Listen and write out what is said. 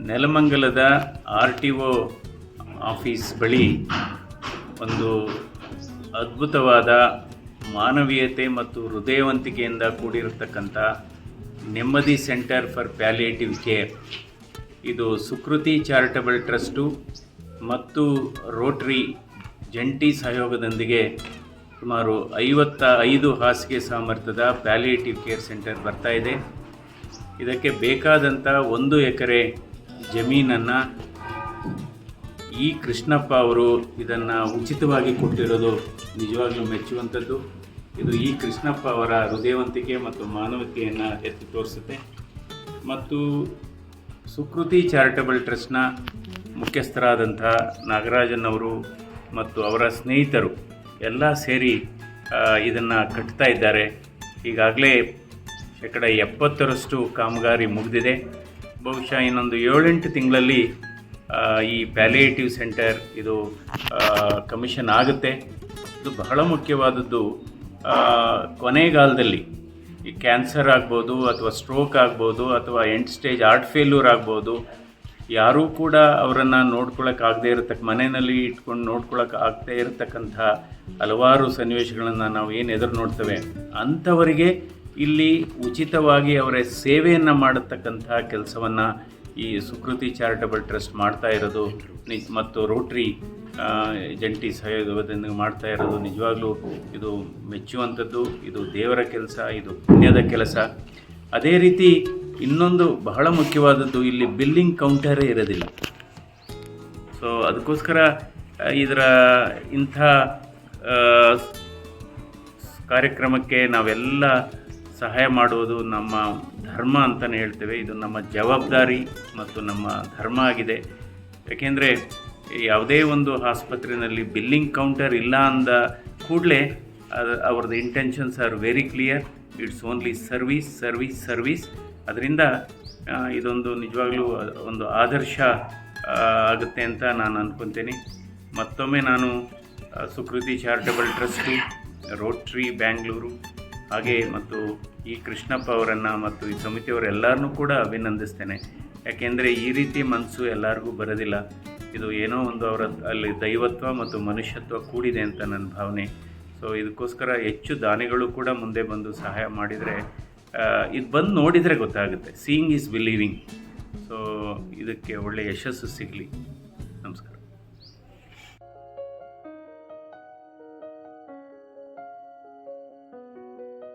ನೆಲಮಂಗಲದ RTO office ಬಳಿ ಒಂದು ಅದ್ಭುತವಾದ ಮಾನವೀಯತೆ ಮತ್ತು ಹೃದಯವಂತಿಕೆಯಿಂದ ಕೂಡಿರತಕ್ಕಂಥ ನೆಮ್ಮದಿ ಸೆಂಟರ್ ಫಾರ್ ಪ್ಯಾಲಿಯೇಟಿವ್ ಕೇರ್, ಇದು ಸುಕೃತಿ ಚಾರಿಟಬಲ್ ಟ್ರಸ್ಟು ಮತ್ತು ರೋಟರಿ ಜಂಟಿ ಸಹಯೋಗದೊಂದಿಗೆ ಸುಮಾರು 55 ಹಾಸಿಗೆ ಸಾಮರ್ಥ್ಯದ ಪ್ಯಾಲಿಯೇಟಿವ್ ಕೇರ್ ಸೆಂಟರ್ ಬರ್ತಾ ಇದೆ. ಇದಕ್ಕೆ ಬೇಕಾದಂಥ 1 ಎಕರೆ ಜಮೀನನ್ನು ಈ ಕೃಷ್ಣಪ್ಪ ಅವರು ಇದನ್ನು ಉಚಿತವಾಗಿ ಕೊಟ್ಟಿರೋದು ನಿಜವಾಗ್ಲೂ ಮೆಚ್ಚುವಂಥದ್ದು. ಇದು ಈ ಕೃಷ್ಣಪ್ಪ ಅವರ ಹೃದಯವಂತಿಕೆ ಮತ್ತು ಮಾನವತೆಯನ್ನು ಎತ್ತಿ ತೋರಿಸುತ್ತೆ. ಮತ್ತು ಸುಕೃತಿ ಚಾರಿಟಬಲ್ ಟ್ರಸ್ಟ್ನ ಮುಖ್ಯಸ್ಥರಾದಂಥ ನಾಗರಾಜನ್ ಅವರು ಮತ್ತು ಅವರ ಸ್ನೇಹಿತರು ಎಲ್ಲ ಸೇರಿ ಇದನ್ನು ಕಟ್ತಾ ಇದ್ದಾರೆ. ಈಗಾಗಲೇ 70% ಕಾಮಗಾರಿ ಮುಗಿದಿದೆ. ಬಹುಶಃ ಇನ್ನೊಂದು 7-8 ತಿಂಗಳಲ್ಲಿ ಈ ಪ್ಯಾಲಿಯೇಟಿವ್ ಸೆಂಟರ್ ಇದು ಕಮಿಷನ್ ಆಗುತ್ತೆ. ಇದು ಬಹಳ ಮುಖ್ಯವಾದದ್ದು. ಕೊನೆಗಾಲದಲ್ಲಿ ಈ ಕ್ಯಾನ್ಸರ್ ಆಗ್ಬೋದು ಅಥವಾ ಸ್ಟ್ರೋಕ್ ಆಗ್ಬೋದು ಅಥವಾ ಎಂಡ್ ಸ್ಟೇಜ್ ಹಾರ್ಟ್ ಫೇಲ್ಯೂರ್ ಆಗ್ಬೋದು, ಯಾರೂ ಕೂಡ ಅವರನ್ನು ನೋಡ್ಕೊಳ್ಳೋಕ್ಕಾಗದೇ ಇರತಕ್ಕ, ಮನೆಯಲ್ಲಿ ಇಟ್ಕೊಂಡು ನೋಡ್ಕೊಳ್ಳೋಕ್ಕಾಗದೇ ಇರತಕ್ಕಂಥ ಹಲವಾರು ಸನ್ನಿವೇಶಗಳನ್ನು ನಾವು ಏನು ಎದುರು ನೋಡ್ತೇವೆ. ಅಂಥವರಿಗೆ ಇಲ್ಲಿ ಉಚಿತವಾಗಿ ಅವರ ಸೇವೆಯನ್ನು ಮಾಡತಕ್ಕಂಥ ಕೆಲಸವನ್ನು ಈ ಸುಕೃತಿ ಚಾರಿಟಬಲ್ ಟ್ರಸ್ಟ್ ಮಾಡ್ತಾ ಇರೋದು ಮತ್ತು ರೋಟರಿ ಜಂಟಿ ಸಹಯೋಗದಿಂದ ಮಾಡ್ತಾ ಇರೋದು ನಿಜವಾಗ್ಲೂ ಇದು ಮೆಚ್ಚುವಂಥದ್ದು. ಇದು ದೇವರ ಕೆಲಸ, ಇದು ಪುಣ್ಯದ ಕೆಲಸ. ಅದೇ ರೀತಿ ಇನ್ನೊಂದು ಬಹಳ ಮುಖ್ಯವಾದದ್ದು, ಇಲ್ಲಿ ಬಿಲ್ಲಿಂಗ್ ಕೌಂಟರೇ ಇರೋದಿಲ್ಲ. ಸೊ ಅದಕ್ಕೋಸ್ಕರ ಇಂಥ ಕಾರ್ಯಕ್ರಮಕ್ಕೆ ನಾವೆಲ್ಲ ಸಹಾಯ ಮಾಡುವುದು ನಮ್ಮ ಧರ್ಮ ಅಂತಲೇ ಹೇಳ್ತೇವೆ. ಇದು ನಮ್ಮ ಜವಾಬ್ದಾರಿ ಮತ್ತು ನಮ್ಮ ಧರ್ಮ ಆಗಿದೆ. ಯಾಕೆಂದರೆ ಯಾವುದೇ ಒಂದು ಆಸ್ಪತ್ರೆಯಲ್ಲಿ ಬಿಲ್ಲಿಂಗ್ ಕೌಂಟರ್ ಇಲ್ಲ ಅಂದ ಕೂಡಲೇ ಅವ್ರದ್ದು intentions are very clear. It's only service service service. ಅದರಿಂದ ಇದೊಂದು ನಿಜವಾಗ್ಲೂ ಒಂದು ಆದರ್ಶ ಆಗುತ್ತೆ ಅಂತ ನಾನು ಅಂದ್ಕೊತೀನಿ. ಮತ್ತೊಮ್ಮೆ ನಾನು Sukruti charitable trust, rotary Bangalore ಹಾಗೆ ಮತ್ತು ಈ ಕೃಷ್ಣಪ್ಪ ಅವರನ್ನು ಮತ್ತು ಈ ಸಮಿತಿಯವರೆಲ್ಲರನ್ನೂ ಕೂಡ ಅಭಿನಂದಿಸ್ತೇನೆ. ಯಾಕೆಂದರೆ ಈ ರೀತಿ ಮನಸ್ಸು ಎಲ್ಲರಿಗೂ ಬರೋದಿಲ್ಲ. ಇದು ಏನೋ ಒಂದು ಅವರ ಅಲ್ಲಿ ದೈವತ್ವ ಮತ್ತು ಮನುಷ್ಯತ್ವ ಕೂಡಿದೆ ಅಂತ ನನ್ನ ಭಾವನೆ. ಸೊ ಇದಕ್ಕೋಸ್ಕರ ಹೆಚ್ಚು ದಾನಿಗಳು ಕೂಡ ಮುಂದೆ ಬಂದು ಸಹಾಯ ಮಾಡಿದರೆ, ಇದು ಬಂದು ನೋಡಿದರೆ ಗೊತ್ತಾಗುತ್ತೆ. Seeing is believing. ಸೊ ಇದಕ್ಕೆ ಒಳ್ಳೆಯ ಯಶಸ್ಸು ಸಿಗಲಿ.